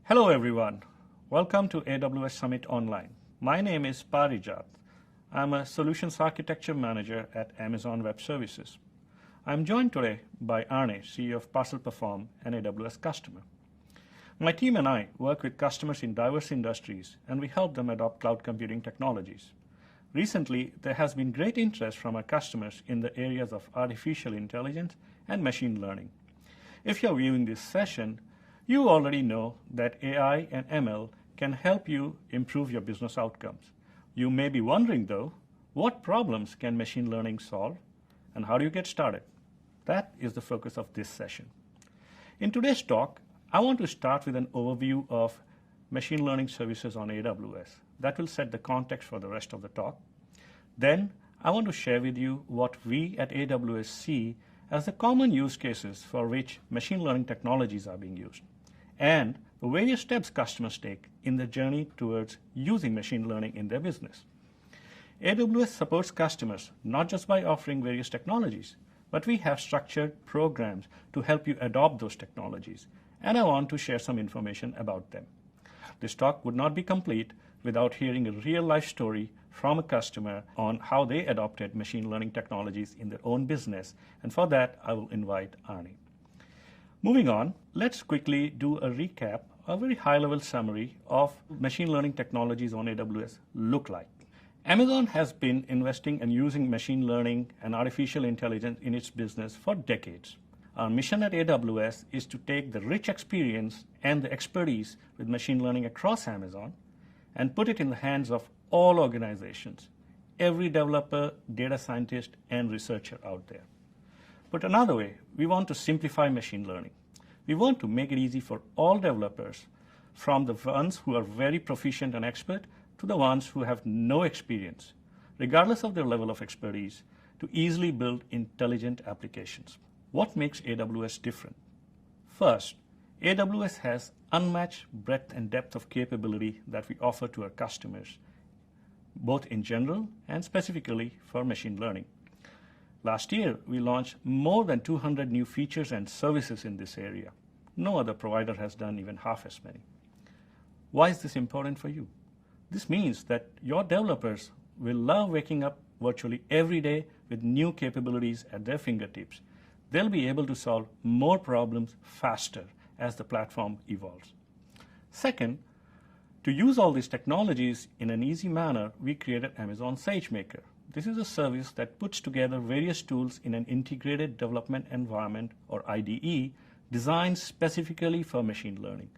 Hello everyone. Welcome to AWS Summit Online. My name is Parijat. I'm a Solutions Architecture Manager at Amazon Web Services. I'm joined today by Arne, CEO of ParcelPerform, an AWS customer. My team and I work with customers in diverse industries, and we help them adopt cloud computing technologies. Recently, there has been great interest from our customers in the areas of artificial intelligence and machine learning. If you're viewing this session, you already know that AI and ML can help you improve your business outcomes. You may be wondering, though, what problems can machine learning solve, and how do you get started? That is the focus of this session. In today's talk, I want to start with an overview of machine learning services on AWS. That will set the context for the rest of the talk. Then, I want to share with you what we at AWS see as the common use cases for which machine learning technologies are being used, and the various steps customers take in the journey towards using machine learning in their business. AWS supports customers not just by offering various technologies, but we have structured programs to help you adopt those technologies, and I want to share some information about them. This talk would not be complete without hearing a real-life story from a customer on how they adopted machine learning technologies in their own business, and for that, I will invite Arne. Moving on, let's quickly do a recap, a very high-level summary of machine learning technologies on AWS look like. Amazon has been investing and using machine learning and artificial intelligence in its business for decades. Our mission at AWS is to take the rich experience and the expertise with machine learning across Amazon and put it in the hands of all organizations, every developer, data scientist, and researcher out there. Put another way, we want to simplify machine learning. We want to make it easy for all developers, from the ones who are very proficient and expert to the ones who have no experience, regardless of their level of expertise, to easily build intelligent applications. What makes AWS different? First, AWS has unmatched breadth and depth of capability that we offer to our customers, both in general and specifically for machine learning. Last year, we launched more than 200 new features and services in this area. No other provider has done even half as many. Why is this important for you? This means that your developers will love waking up virtually every day with new capabilities at their fingertips. They'll be able to solve more problems faster as the platform evolves. Second, to use all these technologies in an easy manner, we created Amazon SageMaker. This is a service that puts together various tools in an integrated development environment, or IDE, designed specifically for machine learning.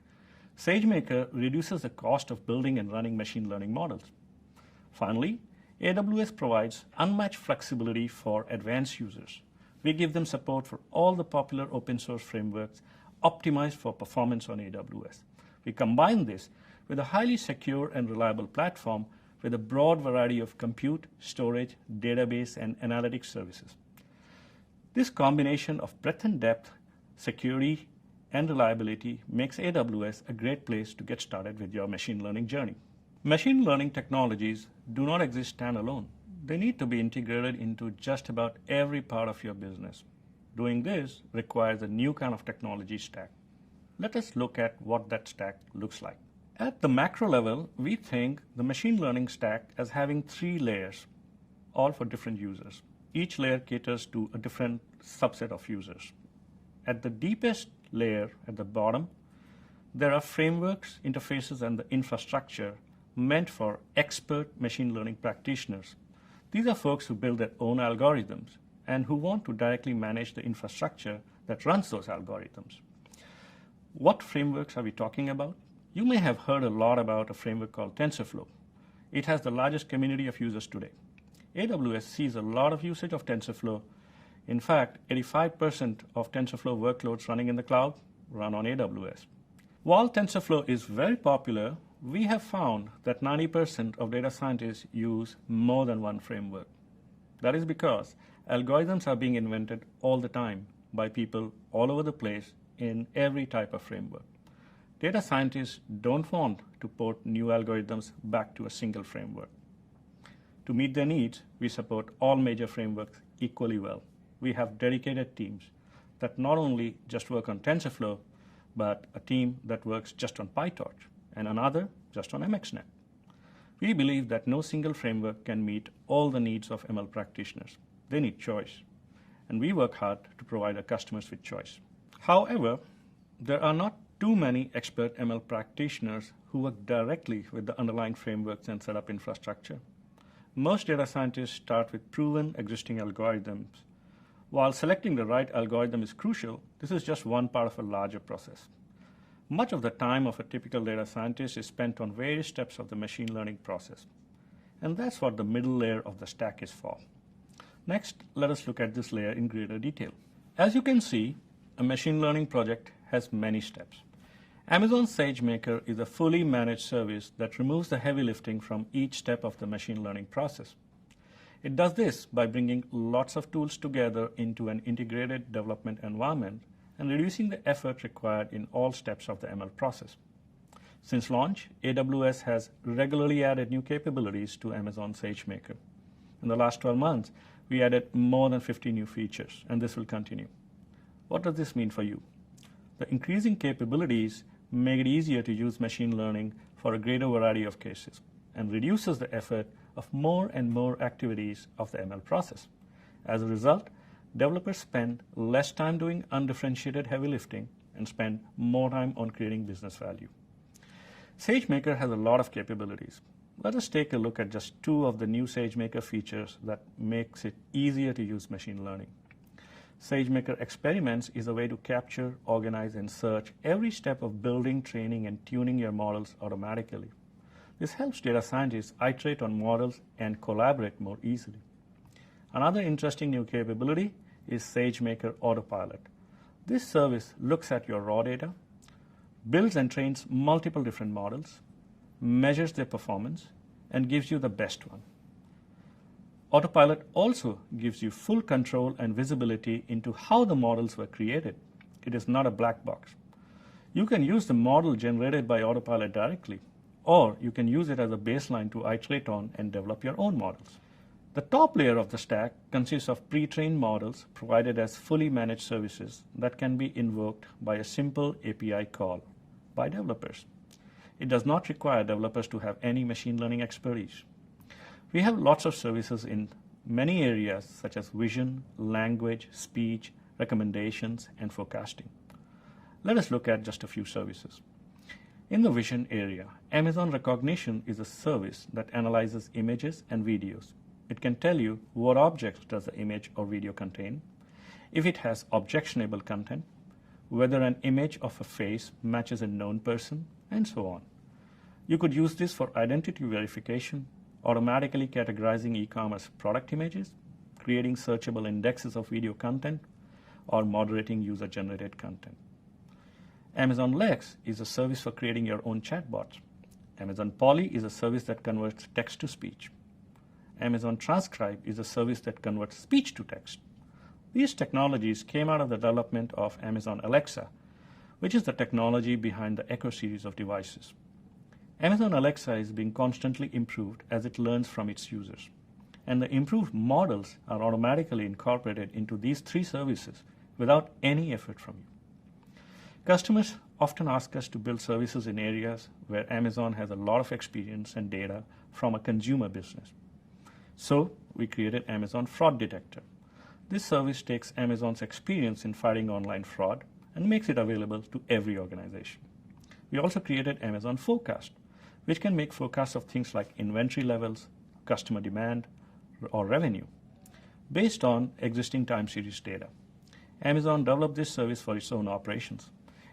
SageMaker reduces the cost of building and running machine learning models. Finally, AWS provides unmatched flexibility for advanced users. We give them support for all the popular open source frameworks optimized for performance on AWS. We combine this with a highly secure and reliable platform with a broad variety of compute, storage, database, and analytics services. This combination of breadth and depth, security, and reliability makes AWS a great place to get started with your machine learning journey. Machine learning technologies do not exist standalone. They need to be integrated into just about every part of your business. Doing this requires a new kind of technology stack. Let us look at what that stack looks like. At the macro level, we think the machine learning stack as having 3 layers, all for different users. Each layer caters to a different subset of users. At the deepest layer, at the bottom, there are frameworks, interfaces, and the infrastructure meant for expert machine learning practitioners. These are folks who build their own algorithms and who want to directly manage the infrastructure that runs those algorithms. What frameworks are we talking about? You may have heard a lot about a framework called TensorFlow. It has the largest community of users today. AWS sees a lot of usage of TensorFlow. In fact, 85% of TensorFlow workloads running in the cloud run on AWS. While TensorFlow is very popular, we have found that 90% of data scientists use more than one framework. That is because algorithms are being invented all the time by people all over the place in every type of framework. Data scientists don't want to port new algorithms back to a single framework. To meet their needs, we support all major frameworks equally well. We have dedicated teams that not only just work on TensorFlow, but a team that works just on PyTorch, and another just on MXNet. We believe that no single framework can meet all the needs of ML practitioners. They need choice, and we work hard to provide our customers with choice. However, there are not too many expert ML practitioners who work directly with the underlying frameworks and setup infrastructure. Most data scientists start with proven existing algorithms. While selecting the right algorithm is crucial, this is just one part of a larger process. Much of the time of a typical data scientist is spent on various steps of the machine learning process. And that's what the middle layer of the stack is for. Next, let us look at this layer in greater detail. As you can see, a machine learning project has many steps. Amazon SageMaker is a fully managed service that removes the heavy lifting from each step of the machine learning process. It does this by bringing lots of tools together into an integrated development environment and reducing the effort required in all steps of the ML process. Since launch, AWS has regularly added new capabilities to Amazon SageMaker. In the last 12 months, we added more than 50 new features, and this will continue. What does this mean for you? The increasing capabilities make it easier to use machine learning for a greater variety of cases and reduces the effort of more and more activities of the ML process. As a result, developers spend less time doing undifferentiated heavy lifting and spend more time on creating business value. SageMaker has a lot of capabilities. Let us take a look at just two of the new SageMaker features that makes it easier to use machine learning. SageMaker Experiments is a way to capture, organize, and search every step of building, training, and tuning your models automatically. This helps data scientists iterate on models and collaborate more easily. Another interesting new capability is SageMaker Autopilot. This service looks at your raw data, builds and trains multiple different models, measures their performance, and gives you the best one. Autopilot also gives you full control and visibility into how the models were created. It is not a black box. You can use the model generated by Autopilot directly, or you can use it as a baseline to iterate on and develop your own models. The top layer of the stack consists of pre-trained models provided as fully managed services that can be invoked by a simple API call by developers. It does not require developers to have any machine learning expertise. We have lots of services in many areas such as vision, language, speech, recommendations, and forecasting. Let us look at just a few services. In the vision area, Amazon Recognition is a service that analyzes images and videos. It can tell you what objects does the image or video contain, if it has objectionable content, whether an image of a face matches a known person, and so on. You could use this for identity verification, automatically categorizing e-commerce product images, creating searchable indexes of video content, or moderating user-generated content. Amazon Lex is a service for creating your own chatbots. Amazon Poly is a service that converts text to speech. Amazon Transcribe is a service that converts speech to text. These technologies came out of the development of Amazon Alexa, which is the technology behind the Echo series of devices. Amazon Alexa is being constantly improved as it learns from its users, and the improved models are automatically incorporated into these three services without any effort from you. Customers often ask us to build services in areas where Amazon has a lot of experience and data from a consumer business. So we created Amazon Fraud Detector. This service takes Amazon's experience in fighting online fraud and makes it available to every organization. We also created Amazon Forecast, which can make forecasts of things like inventory levels, customer demand, or revenue, based on existing time series data. Amazon developed this service for its own operations.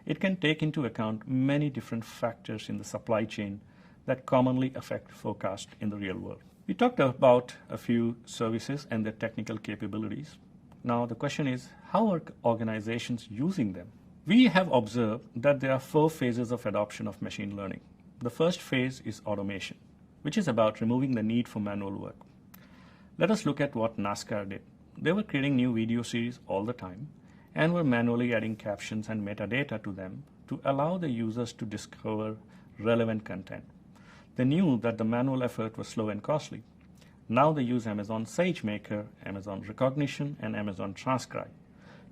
It can take into account many different factors in the supply chain that commonly affect forecast in the real world. We talked about a few services and their technical capabilities. Now the question is, how are organizations using them? We have observed that there are 4 phases of adoption of machine learning. The first phase is automation, which is about removing the need for manual work. Let us look at what NASCAR did. They were creating new video series all the time and were manually adding captions and metadata to them to allow the users to discover relevant content. They knew that the manual effort was slow and costly. Now they use Amazon SageMaker, Amazon Recognition, and Amazon Transcribe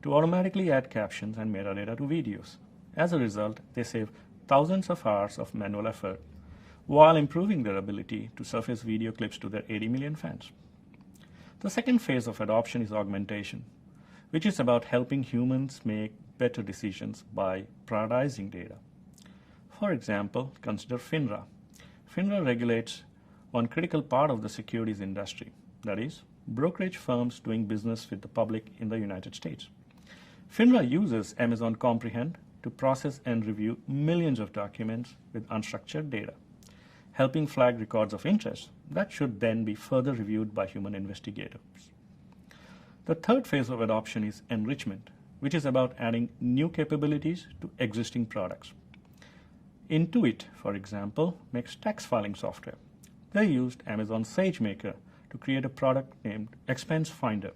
to automatically add captions and metadata to videos. As a result, they save thousands of hours of manual effort while improving their ability to surface video clips to their 80 million fans. The second phase of adoption is augmentation, which is about helping humans make better decisions by prioritizing data. For example, consider FINRA. FINRA regulates one critical part of the securities industry, that is, brokerage firms doing business with the public in the United States. FINRA uses Amazon Comprehend to process and review millions of documents with unstructured data, helping flag records of interest that should then be further reviewed by human investigators. The third phase of adoption is enrichment, which is about adding new capabilities to existing products. Intuit, for example, makes tax filing software. They used Amazon SageMaker to create a product named Expense Finder.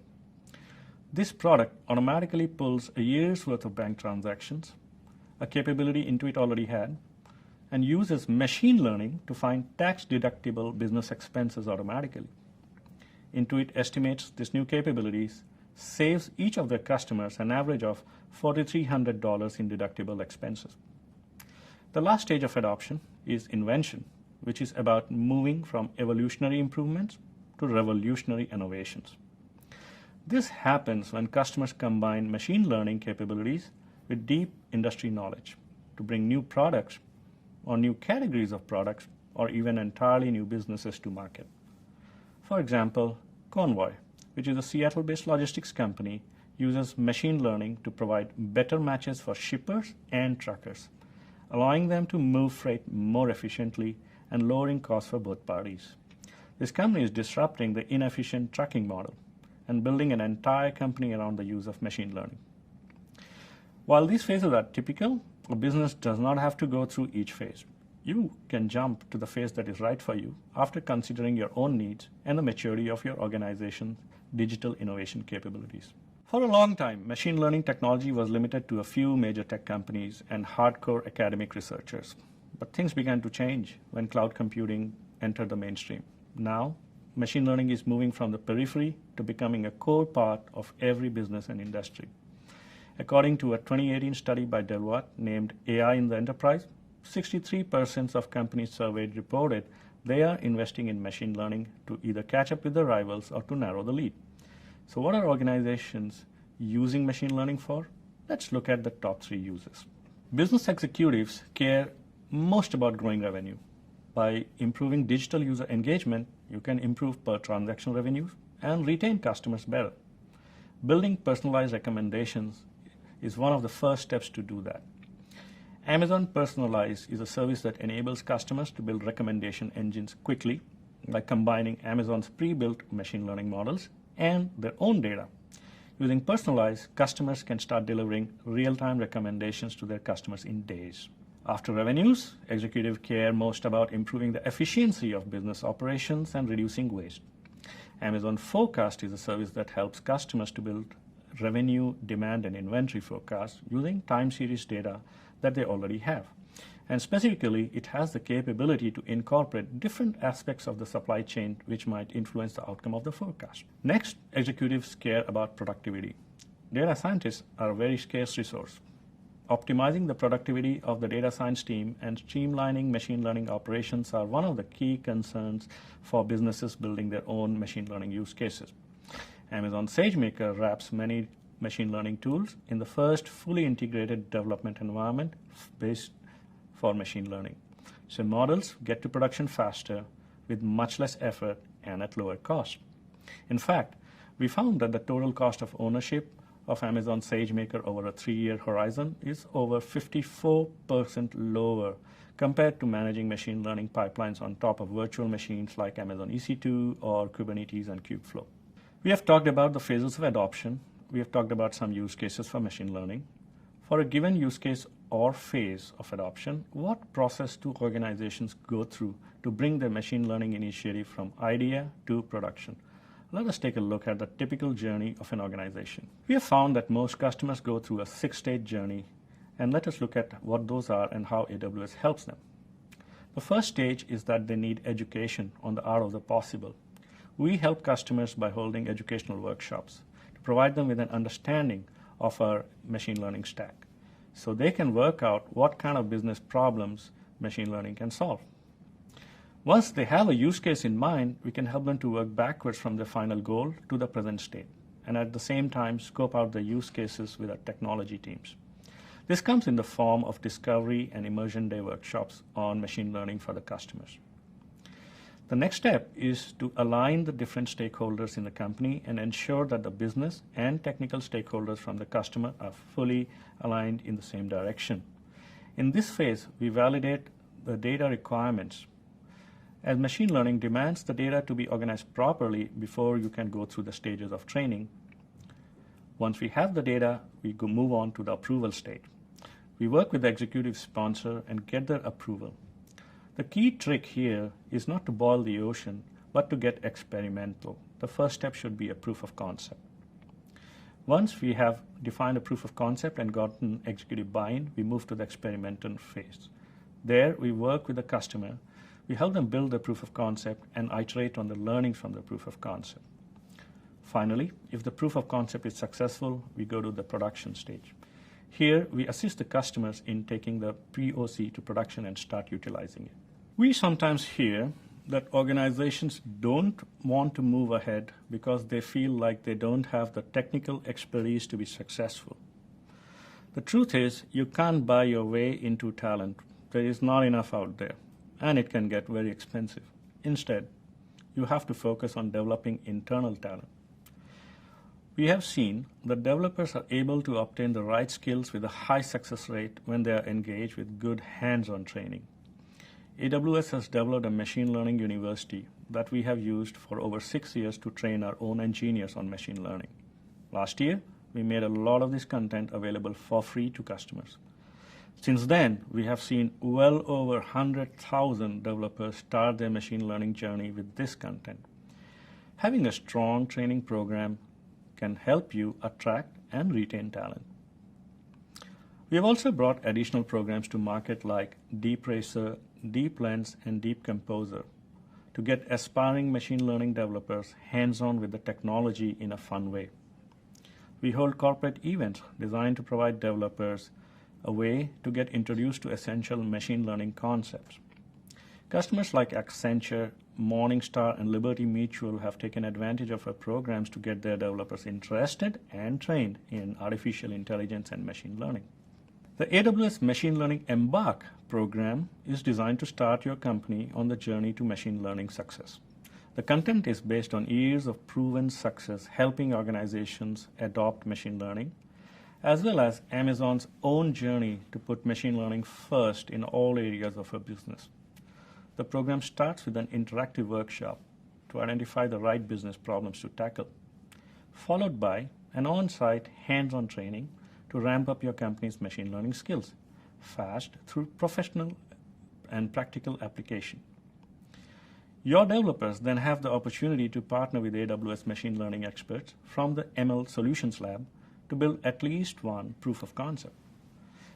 This product automatically pulls a year's worth of bank transactions, a capability Intuit already had, and uses machine learning to find tax-deductible business expenses automatically. Intuit estimates this new capabilities saves each of their customers an average of $4,300 in deductible expenses. The last stage of adoption is invention, which is about moving from evolutionary improvements to revolutionary innovations. This happens when customers combine machine learning capabilities with deep industry knowledge to bring new products or new categories of products or even entirely new businesses to market. For example, Convoy, which is a Seattle-based logistics company, uses machine learning to provide better matches for shippers and truckers, allowing them to move freight more efficiently and lowering costs for both parties. This company is disrupting the inefficient trucking model and building an entire company around the use of machine learning. While these phases are typical, a business does not have to go through each phase. You can jump to the phase that is right for you after considering your own needs and the maturity of your organization's digital innovation capabilities. For a long time, machine learning technology was limited to a few major tech companies and hardcore academic researchers. But things began to change when cloud computing entered the mainstream. Now, machine learning is moving from the periphery to becoming a core part of every business and industry. According to a 2018 study by Deloitte named AI in the Enterprise, 63% of companies surveyed reported they are investing in machine learning to either catch up with their rivals or to narrow the lead. So what are organizations using machine learning for? Let's look at the top 3 uses. Business executives care most about growing revenue. By improving digital user engagement, you can improve per transaction revenues and retain customers better. Building personalized recommendations is one of the first steps to do that. Amazon Personalize is a service that enables customers to build recommendation engines quickly by combining Amazon's pre-built machine learning models and their own data. Using Personalize, customers can start delivering real-time recommendations to their customers in days. After revenues, executives care most about improving the efficiency of business operations and reducing waste. Amazon Forecast is a service that helps customers to build revenue, demand, and inventory forecasts using time series data that they already have. And specifically, it has the capability to incorporate different aspects of the supply chain which might influence the outcome of the forecast. Next, executives care about productivity. Data scientists are a very scarce resource. Optimizing the productivity of the data science team and streamlining machine learning operations are one of the key concerns for businesses building their own machine learning use cases. Amazon SageMaker wraps many machine learning tools in the first fully integrated development environment based for machine learning. So models get to production faster with much less effort and at lower cost. In fact, we found that the total cost of ownership of Amazon SageMaker over a 3-year horizon is over 54% lower compared to managing machine learning pipelines on top of virtual machines like Amazon EC2 or Kubernetes and Kubeflow. We have talked about the phases of adoption. We have talked about some use cases for machine learning. For a given use case or phase of adoption, what process do organizations go through to bring their machine learning initiative from idea to production? Let us take a look at the typical journey of an organization. We have found that most customers go through a 6-stage journey, and let us look at what those are and how AWS helps them. The first stage is that they need education on the art of the possible. We help customers by holding educational workshops to provide them with an understanding of our machine learning stack. so they can work out what kind of business problems machine learning can solve. Once they have a use case in mind, we can help them to work backwards from the final goal to the present state, and at the same time scope out the use cases with our technology teams. This comes in the form of discovery and immersion day workshops on machine learning for the customers. The next step is to align the different stakeholders in the company and ensure that the business and technical stakeholders from the customer are fully aligned in the same direction. In this phase, we validate the data requirements, as machine learning demands the data to be organized properly before you can go through the stages of training. Once we have the data, we move on to the approval stage. We work with the executive sponsor and get their approval. The key trick here is not to boil the ocean, but to get experimental. The first step should be a proof of concept. Once we have defined a proof of concept and gotten executive buy-in, we move to the experimental phase. There, we work with the customer. We help them build the proof of concept and iterate on the learnings from the proof of concept. Finally, if the proof of concept is successful, we go to the production stage. Here, we assist the customers in taking the POC to production and start utilizing it. We sometimes hear that organizations don't want to move ahead because they feel like they don't have the technical expertise to be successful. The truth is, you can't buy your way into talent. There is not enough out there, and it can get very expensive. Instead, you have to focus on developing internal talent. We have seen that developers are able to obtain the right skills with a high success rate when they are engaged with good hands-on training. AWS has developed a machine learning university that we have used for over 6 years to train our own engineers on machine learning. Last year, we made a lot of this content available for free to customers. Since then, we have seen well over 100,000 developers start their machine learning journey with this content. Having a strong training program can help you attract and retain talent. We have also brought additional programs to market like Deep Racer, Deep Lens, and Deep Composer to get aspiring machine learning developers hands-on with the technology in a fun way. We hold corporate events designed to provide developers a way to get introduced to essential machine learning concepts. Customers like Accenture, Morningstar, and Liberty Mutual have taken advantage of our programs to get their developers interested and trained in artificial intelligence and machine learning. The AWS Machine Learning Embark program is designed to start your company on the journey to machine learning success. The content is based on years of proven success helping organizations adopt machine learning, as well as Amazon's own journey to put machine learning first in all areas of a business. The program starts with an interactive workshop to identify the right business problems to tackle, followed by an on-site hands-on training to ramp up your company's machine learning skills fast through professional and practical application. Your developers then have the opportunity to partner with AWS machine learning experts from the ML Solutions Lab to build at least one proof of concept.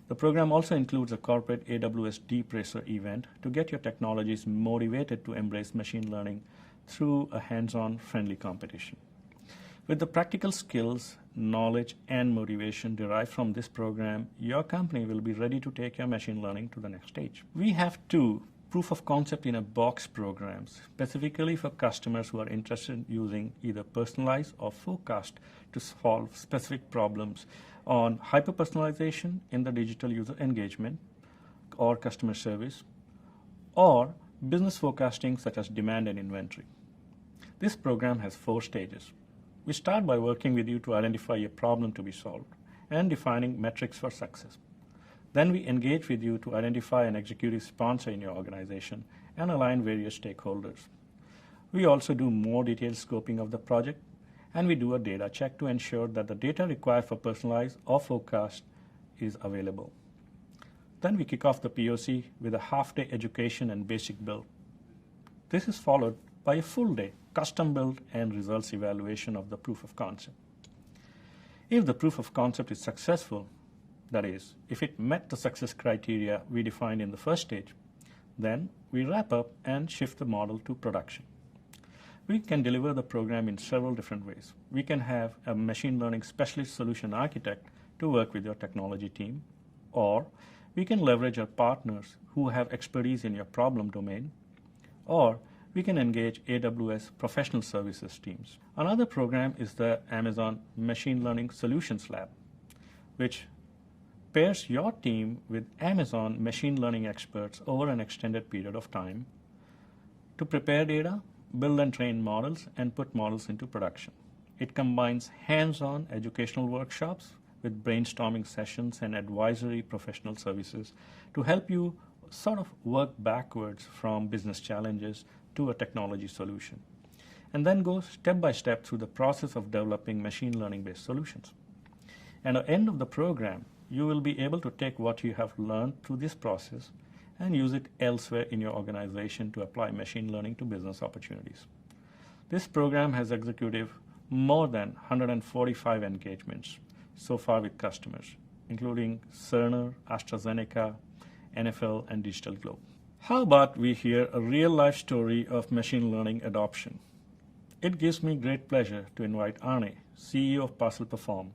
The program also includes a corporate AWS Deep Racer event to get your technologies motivated to embrace machine learning through a hands-on friendly competition. With the practical skills, knowledge, and motivation derived from this program, your company will be ready to take your machine learning to the next stage. We have 2 proof of concept in a box programs specifically for customers who are interested in using either personalized or forecast to solve specific problems on hyper-personalization in the digital user engagement or customer service, or business forecasting such as demand and inventory. This program has 4 stages. We start by working with you to identify a problem to be solved and defining metrics for success. Then we engage with you to identify an executive sponsor in your organization and align various stakeholders. We also do more detailed scoping of the project, and we do a data check to ensure that the data required for personalized or forecast is available. Then we kick off the POC with a half-day education and basic build. This is followed by a full day custom build and results evaluation of the proof of concept. If the proof of concept is successful, that is, if it met the success criteria we defined in the first stage, then we wrap up and shift the model to production. We can deliver the program in several different ways. We can have a machine learning specialist solution architect to work with your technology team. or we can leverage our partners who have expertise in your problem domain, or we can engage AWS professional services teams. Another program is the Amazon Machine Learning Solutions Lab, which pairs your team with Amazon machine learning experts over an extended period of time to prepare data, build and train models, and put models into production. It combines hands-on educational workshops with brainstorming sessions and advisory professional services to help you sort of work backwards from business challenges to a technology solution, and then go step by step through the process of developing machine learning-based solutions. And at the end of the program, you will be able to take what you have learned through this process and use it elsewhere in your organization to apply machine learning to business opportunities. This program has executed more than 145 engagements so far with customers, including Cerner, AstraZeneca, NFL, and Digital Globe. How about we hear a real-life story of machine learning adoption? It gives me great pleasure to invite Arne, CEO of ParcelPerform,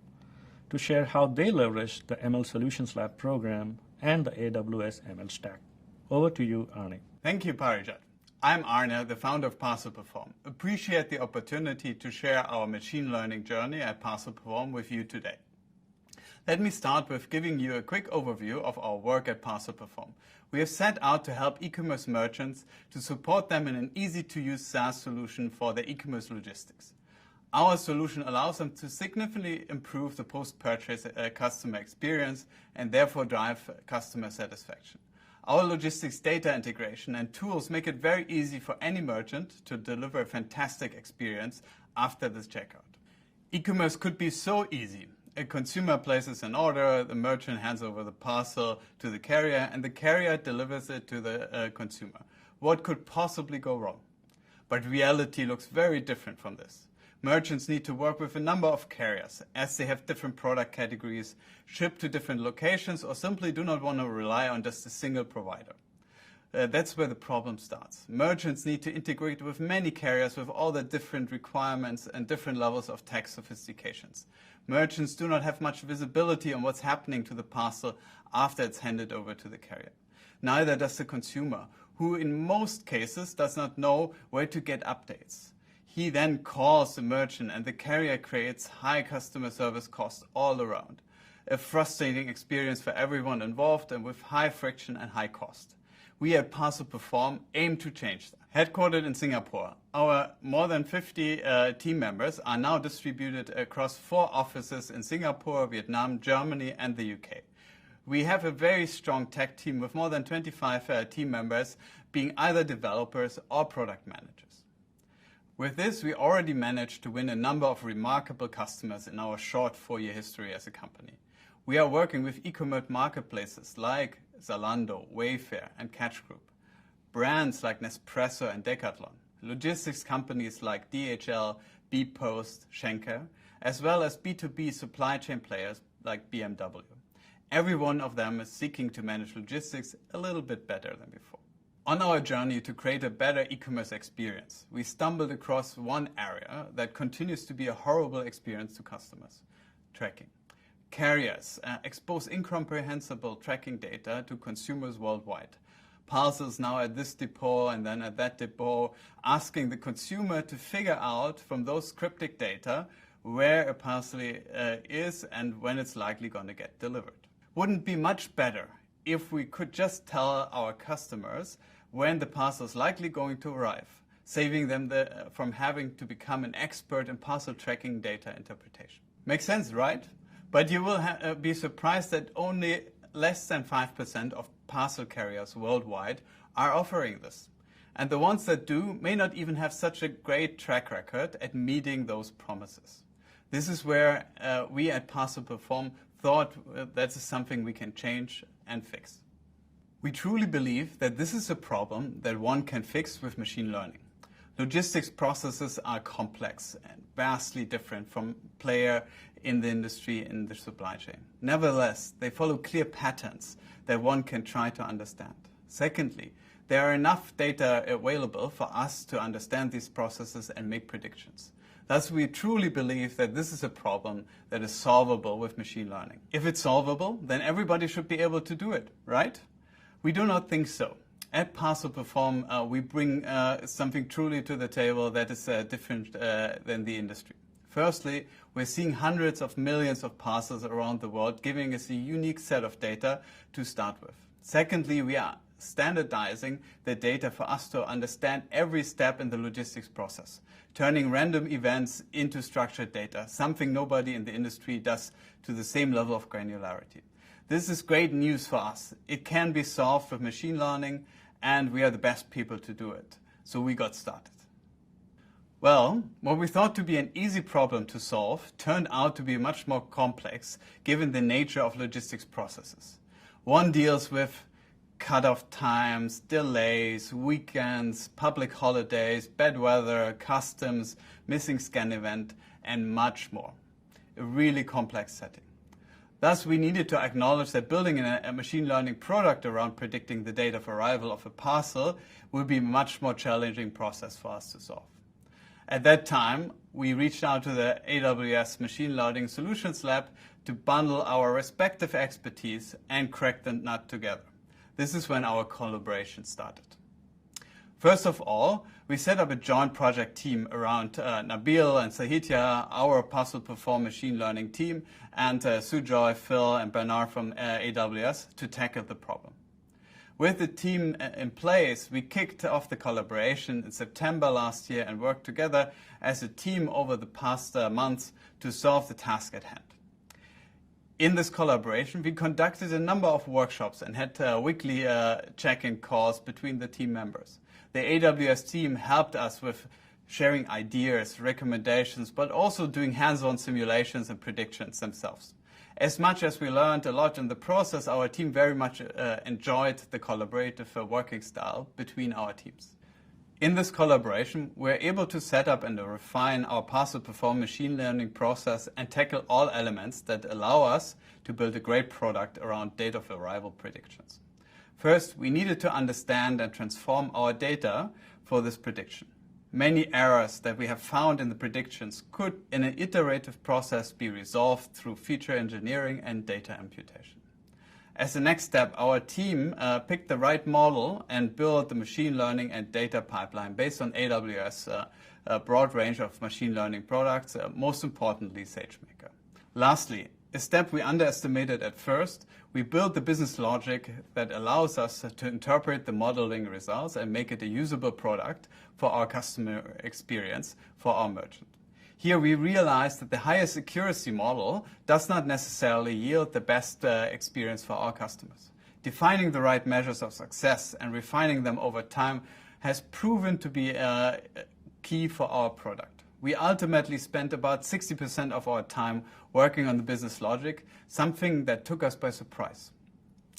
to share how they leveraged the ML Solutions Lab program and the AWS ML Stack. Over to you, Arne. Thank you, Parijat. I'm Arne, the founder of ParcelPerform. Appreciate the opportunity to share our machine learning journey at ParcelPerform with you today. Let me start with giving you a quick overview of our work at ParcelPerform. We have set out to help e-commerce merchants to support them in an easy-to-use SaaS solution for their e-commerce logistics. Our solution allows them to significantly improve the post-purchase customer experience and therefore drive customer satisfaction. Our logistics data integration and tools make it very easy for any merchant to deliver a fantastic experience after this checkout. E-commerce could be so easy. A consumer places an order, the merchant hands over the parcel to the carrier, and the carrier delivers it to the consumer. What could possibly go wrong? But reality looks very different from this. Merchants need to work with a number of carriers, as they have different product categories, ship to different locations, or simply do not want to rely on just a single provider. That's where the problem starts. Merchants need to integrate with many carriers with all the different requirements and different levels of tech sophistications. Merchants do not have much visibility on what's happening to the parcel after it's handed over to the carrier. Neither does the consumer, who in most cases does not know where to get updates. He then calls the merchant and the carrier creates high customer service costs all around. A frustrating experience for everyone involved and with high friction and high cost. We at ParcelPerform aim to change that. Headquartered in Singapore, our more than 50 team members are now distributed across 4 offices in Singapore, Vietnam, Germany, and the UK. We have a very strong tech team with more than 25 team members being either developers or product managers. With this, we already managed to win a number of remarkable customers in our short 4-year history as a company. We are working with e-commerce marketplaces like Zalando, Wayfair, and Catch Group, brands like Nespresso and Decathlon, logistics companies like DHL, bpost, Schenker, as well as B2B supply chain players like BMW. Every one of them is seeking to manage logistics a little bit better than before. On our journey to create a better e-commerce experience, we stumbled across one area that continues to be a horrible experience to customers: tracking. Carriers expose incomprehensible tracking data to consumers worldwide. Parcels now at this depot and then at that depot, asking the consumer to figure out from those cryptic data where a parcel is and when it's likely going to get delivered. Wouldn't it be much better if we could just tell our customers when the parcel is likely going to arrive, saving them from having to become an expert in parcel tracking data interpretation? Makes sense, right? But you will be surprised that only less than 5% of parcel carriers worldwide are offering this. And the ones that do may not even have such a great track record at meeting those promises. This is where we at ParcelPerform thought that is something we can change and fix. We truly believe that this is a problem that one can fix with machine learning. Logistics processes are complex and vastly different from player in the industry in the supply chain. Nevertheless, they follow clear patterns that one can try to understand. Secondly, there are enough data available for us to understand these processes and make predictions. Thus, we truly believe that this is a problem that is solvable with machine learning. If it's solvable, then everybody should be able to do it, right? We do not think so. At ParcelPerform, we bring something truly to the table that is different than the industry. Firstly, we're seeing hundreds of millions of parcels around the world, giving us a unique set of data to start with. Secondly, we are standardizing the data for us to understand every step in the logistics process, turning random events into structured data, something nobody in the industry does to the same level of granularity. This is great news for us. It can be solved with machine learning, and we are the best people to do it. So we got started. Well, what we thought to be an easy problem to solve turned out to be much more complex given the nature of logistics processes. One deals with cut-off times, delays, weekends, public holidays, bad weather, customs, missing scan event, and much more. A really complex setting. Thus, we needed to acknowledge that building a machine learning product around predicting the date of arrival of a parcel will be a much more challenging process for us to solve. At that time, we reached out to the AWS Machine Learning Solutions Lab to bundle our respective expertise and crack the nut together. This is when our collaboration started. First of all, we set up a joint project team around Nabil and Sahitya, our ParcelPerform machine learning team, and Sujoy, Phil, and Bernard from AWS to tackle the problem. With the team in place, we kicked off the collaboration in September last year and worked together as a team over the past months to solve the task at hand. In this collaboration, we conducted a number of workshops and had weekly check-in calls between the team members. The AWS team helped us with sharing ideas, recommendations, but also doing hands-on simulations and predictions themselves. As much as we learned a lot in the process, our team very much enjoyed the collaborative working style between our teams. In this collaboration, we're able to set up and refine our ParcelPerform machine learning process and tackle all elements that allow us to build a great product around date of arrival predictions. First, we needed to understand and transform our data for this prediction. Many errors that we have found in the predictions could, in an iterative process, be resolved through feature engineering and data imputation. As the next step, our team picked the right model and built the machine learning and data pipeline based on AWS, a broad range of machine learning products, most importantly, SageMaker. Lastly, a step we underestimated at first, we built the business logic that allows us to interpret the modeling results and make it a usable product for our customer experience for our merchant. Here we realized that the highest accuracy model does not necessarily yield the best experience for our customers. Defining the right measures of success and refining them over time has proven to be key for our product. We ultimately spent about 60% of our time working on the business logic, something that took us by surprise.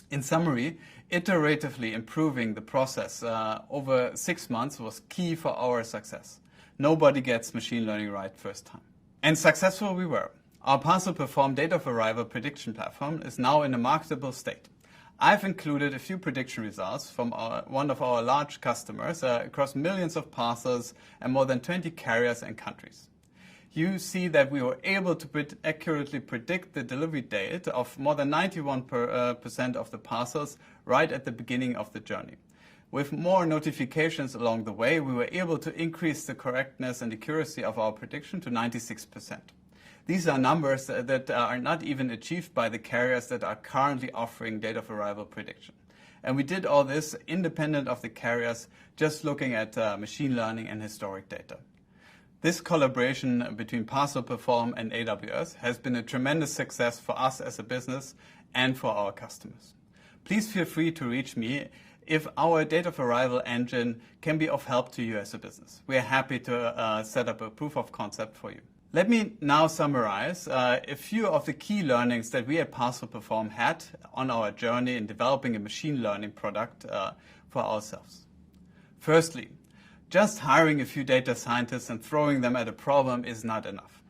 In summary, iteratively improving the process over 6 months was key for our success. Nobody gets machine learning right first time. And successful we were. Our ParcelPerform date of arrival prediction platform is now in a marketable state. I've included a few prediction results from one of our large customers across millions of parcels and more than 20 carriers and countries. You see that we were able to accurately predict the delivery date of more than 91% of the parcels right at the beginning of the journey. With more notifications along the way, we were able to increase the correctness and accuracy of our prediction to 96%. These are numbers that are not even achieved by the carriers that are currently offering date of arrival prediction. And we did all this independent of the carriers, just looking at machine learning and historic data. This collaboration between ParcelPerform and AWS has been a tremendous success for us as a business and for our customers. Please feel free to reach me if our date of arrival engine can be of help to you as a business. We are happy to set up a proof of concept for you. Let me now summarize a few of the key learnings that we at ParcelPerform had on our journey in developing a machine learning product for ourselves. Firstly, just hiring a few data scientists and throwing them at a problem is not enough.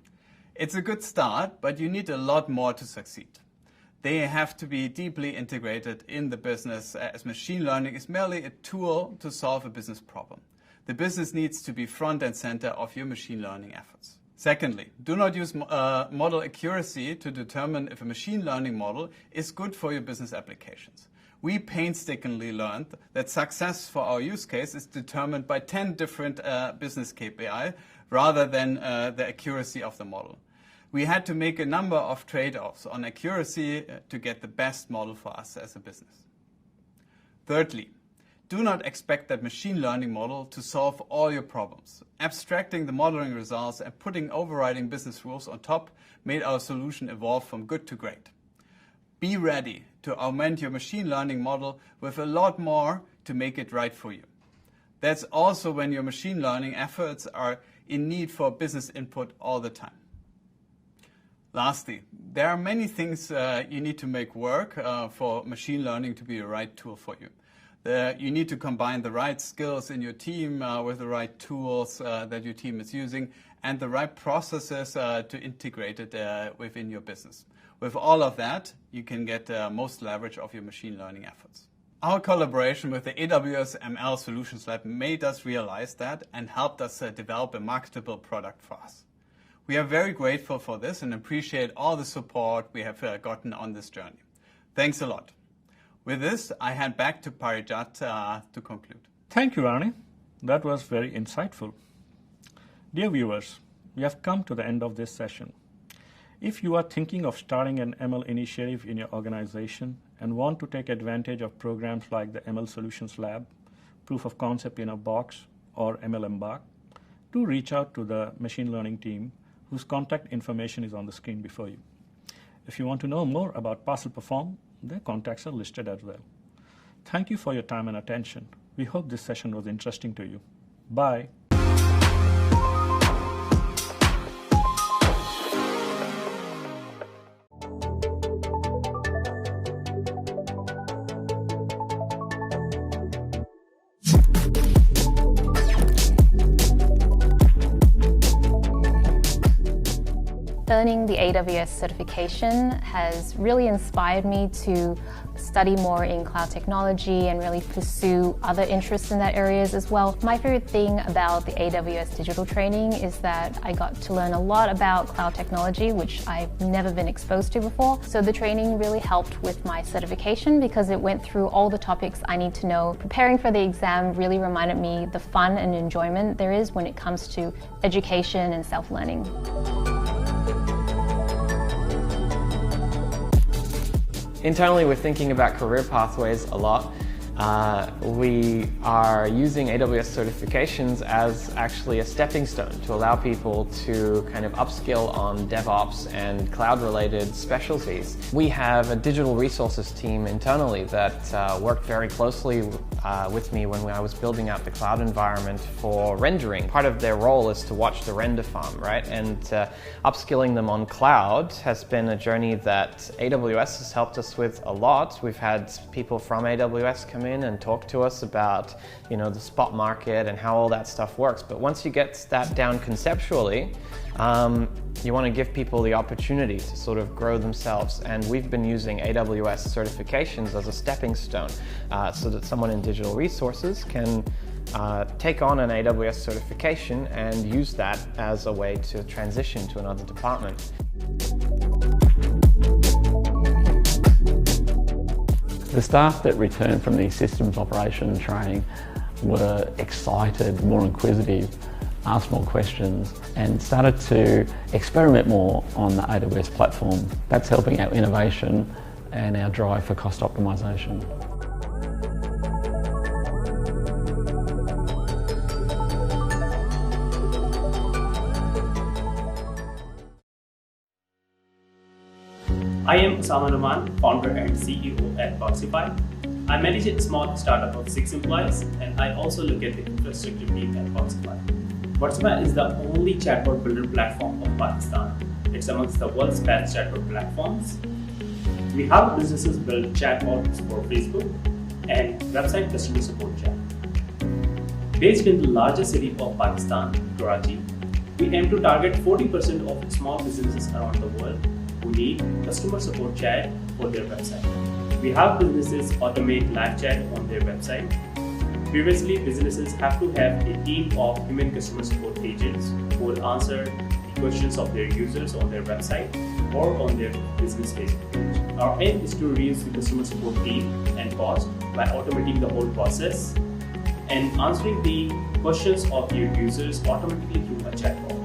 It's a good start, but you need a lot more to succeed. They have to be deeply integrated in the business, as machine learning is merely a tool to solve a business problem. The business needs to be front and center of your machine learning efforts. Secondly, do not use model accuracy to determine if a machine learning model is good for your business applications. We painstakingly learned that success for our use case is determined by 10 different business KPI rather than the accuracy of the model. We had to make a number of trade-offs on accuracy to get the best model for us as a business. Thirdly, do not expect that machine learning model to solve all your problems. Abstracting the modeling results and putting overriding business rules on top made our solution evolve from good to great. Be ready to augment your machine learning model with a lot more to make it right for you. That's also when your machine learning efforts are in need for business input all the time. Lastly, there are many things you need to make work for machine learning to be a right tool for you. You need to combine the right skills in your team with the right tools that your team is using and the right processes to integrate it within your business. With all of that, you can get most leverage of your machine learning efforts. Our collaboration with the AWS ML Solutions Lab made us realize that and helped us develop a marketable product for us. We are very grateful for this and appreciate all the support we have gotten on this journey. Thanks a lot. With this, I hand back to Parijat to conclude. Thank you, Arne. That was very insightful. Dear viewers, we have come to the end of this session. If you are thinking of starting an ML initiative in your organization and want to take advantage of programs like the ML Solutions Lab, Proof of Concept in a Box, or ML Embark, do reach out to the machine learning team whose contact information is on the screen before you. If you want to know more about ParcelPerform, their contacts are listed as well. Thank you for your time and attention. We hope this session was interesting to you. Bye. Earning the AWS certification has really inspired me to study more in cloud technology and really pursue other interests in that areas as well. My favorite thing about the AWS digital training is that I got to learn a lot about cloud technology, which I've never been exposed to before. So the training really helped with my certification because it went through all the topics I need to know. Preparing for the exam really reminded me the fun and enjoyment there is when it comes to education and self-learning. Internally, we're thinking about career pathways a lot. We are using AWS certifications as actually a stepping stone to allow people to kind of upskill on DevOps and cloud-related specialties. We have a digital resources team internally that worked very closely with me when I was building out the cloud environment for rendering. Part of their role is to watch the render farm, right? And upskilling them on cloud has been a journey that AWS has helped us with a lot. We've had people from AWS come in and talk to us about, the spot market and how all that stuff works. But once you get that down conceptually, you want to give people the opportunity to sort of grow themselves. And we've been using AWS certifications as a stepping stone so that someone in digital resources can take on an AWS certification and use that as a way to transition to another department. The staff that returned from the systems operation training were excited, more inquisitive, asked more questions and started to experiment more on the AWS platform. That's helping our innovation and our drive for cost optimization. I am Usama Rahman, founder and CEO at Boxify. I manage a small startup of 6 employees, and I also look at the infrastructure team at Boxify. Boxify is the only chatbot builder platform of Pakistan. It's amongst the world's best chatbot platforms. We help businesses build chatbots for Facebook and website customer support chat. Based in the largest city of Pakistan, Karachi, we aim to target 40% of small businesses around the world who need customer support chat for their website. We help businesses automate live chat on their website. Previously, businesses have to have a team of human customer support agents who will answer questions of their users on their website or on their business Facebook page. Our aim is to reduce the customer support team and cost by automating the whole process and answering the questions of your users automatically through a chatbot.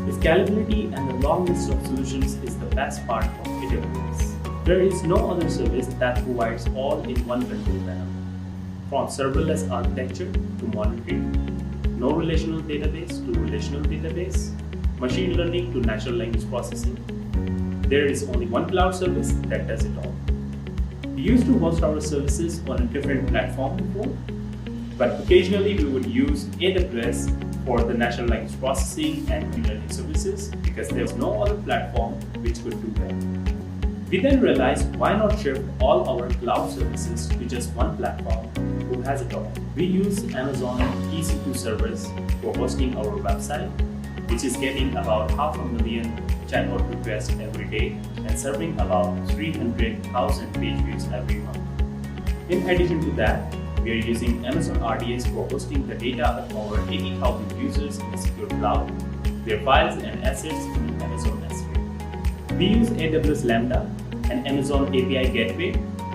The scalability and the long list of solutions is the best part of AWS. There is no other service that provides all in one control panel. From serverless architecture to monitoring, no relational database to relational database, machine learning to natural language processing. There is only one cloud service that does it all. We used to host our services on a different platform before, but occasionally we would use AWS for the natural language processing and machine learning services because there was no other platform which could do that. We then realized why not shift all our cloud services to just one platform who has it all. We use Amazon EC2 servers for hosting our website, which is getting about 500,000 chatbot requests every day and serving about 300,000 page views every month. In addition to that, we are using Amazon RDS for hosting the data of our 80,000 users in a secure cloud, their files and assets in Amazon S3. We use AWS Lambda and Amazon API Gateway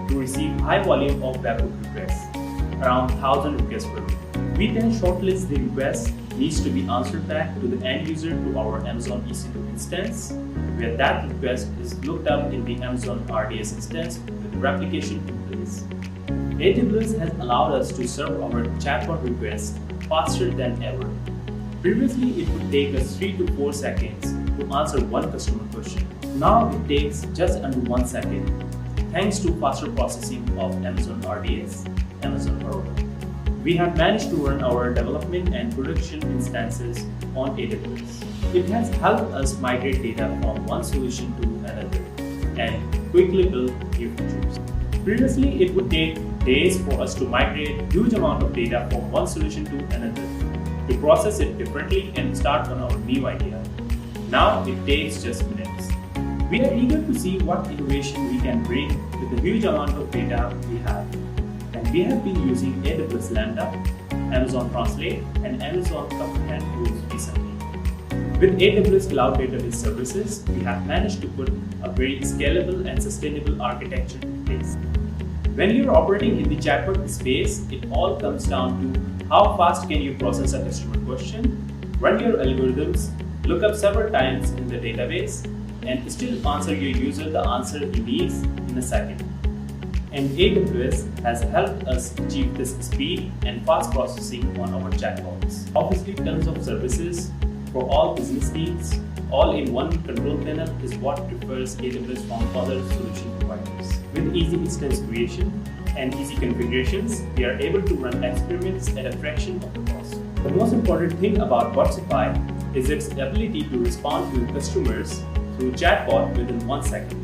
to receive high volume of webhook requests, around 1,000 requests per week. We then shortlist the request needs to be answered back to the end user to our Amazon EC2 instance, where that request is looked up in the Amazon RDS instance with replication in place. AWS has allowed us to serve our chatbot requests faster than ever. Previously, it would take us 3 to 4 seconds to answer one customer question. Now it takes just under 1 second, thanks to faster processing of Amazon RDS, Amazon Aurora. We have managed to run our development and production instances on AWS. It has helped us migrate data from one solution to another and quickly build new features. Previously, it would take days for us to migrate huge amount of data from one solution to another, to process it differently and start on our new idea. Now it takes just minutes. We are eager to see what innovation we can bring with the huge amount of data we have. And we have been using AWS Lambda, Amazon Translate, and Amazon Comprehend tools recently. With AWS Cloud Database Services, we have managed to put a very scalable and sustainable architecture in place. When you're operating in the chatbot space, it all comes down to how fast can you process a customer question, run your algorithms, look up several times in the database, and still answer your user the answer he needs in a second. And AWS has helped us achieve this speed and fast processing on our chatbots. Obviously, tons of services for all business needs, all in one control panel is what differs AWS from other solution providers. With easy instance creation and easy configurations, we are able to run experiments at a fraction of the cost. The most important thing about Parcify is its ability to respond to customers through chatbot within 1 second.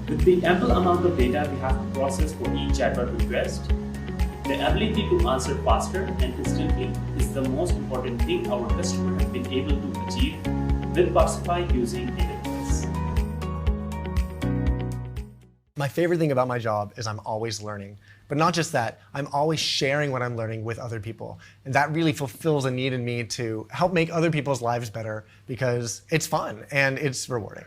With the ample amount of data we have to process for each chatbot request, the ability to answer faster and instantly is the most important thing our customers have been able to achieve with Parcify using AWS. My favorite thing about my job is I'm always learning. But not just that, I'm always sharing what I'm learning with other people. And that really fulfills a need in me to help make other people's lives better because it's fun and it's rewarding.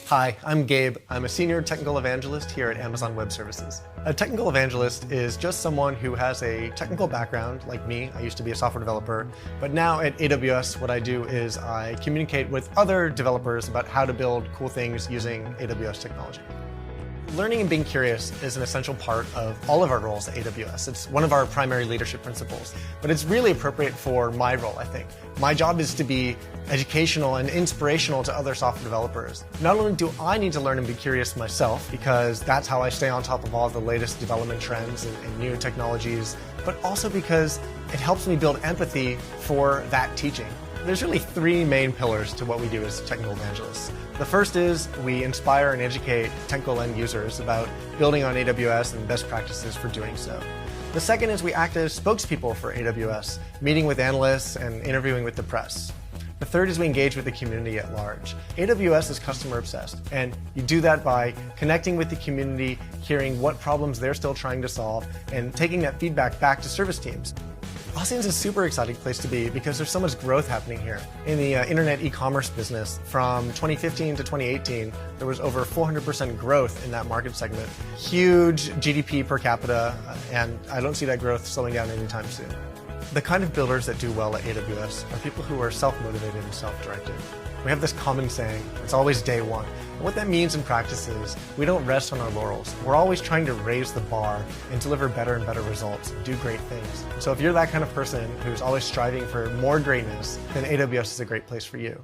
Hi, I'm Gabe. I'm a senior technical evangelist here at Amazon Web Services. A technical evangelist is just someone who has a technical background, like me. I used to be a software developer, but now at AWS, what I do is I communicate with other developers about how to build cool things using AWS technology. Learning and being curious is an essential part of all of our roles at AWS. It's one of our primary leadership principles, but it's really appropriate for my role, I think. My job is to be educational and inspirational to other software developers. Not only do I need to learn and be curious myself, because that's how I stay on top of all the latest development trends and new technologies, but also because it helps me build empathy for that teaching. There's really three main pillars to what we do as technical evangelists. The first is we inspire and educate technical end users about building on AWS and best practices for doing so. The second is we act as spokespeople for AWS, meeting with analysts and interviewing with the press. The third is we engage with the community at large. AWS is customer obsessed, and you do that by connecting with the community, hearing what problems they're still trying to solve, and taking that feedback back to service teams. ASEAN is a super exciting place to be because there's so much growth happening here. In the internet e-commerce business, from 2015 to 2018, there was over 400% growth in that market segment. Huge GDP per capita, and I don't see that growth slowing down anytime soon. The kind of builders that do well at AWS are people who are self-motivated and self-directed. We have this common saying, it's always day one. And what that means in practice is we don't rest on our laurels. We're always trying to raise the bar and deliver better and better results, do great things. So if you're that kind of person who's always striving for more greatness, then AWS is a great place for you.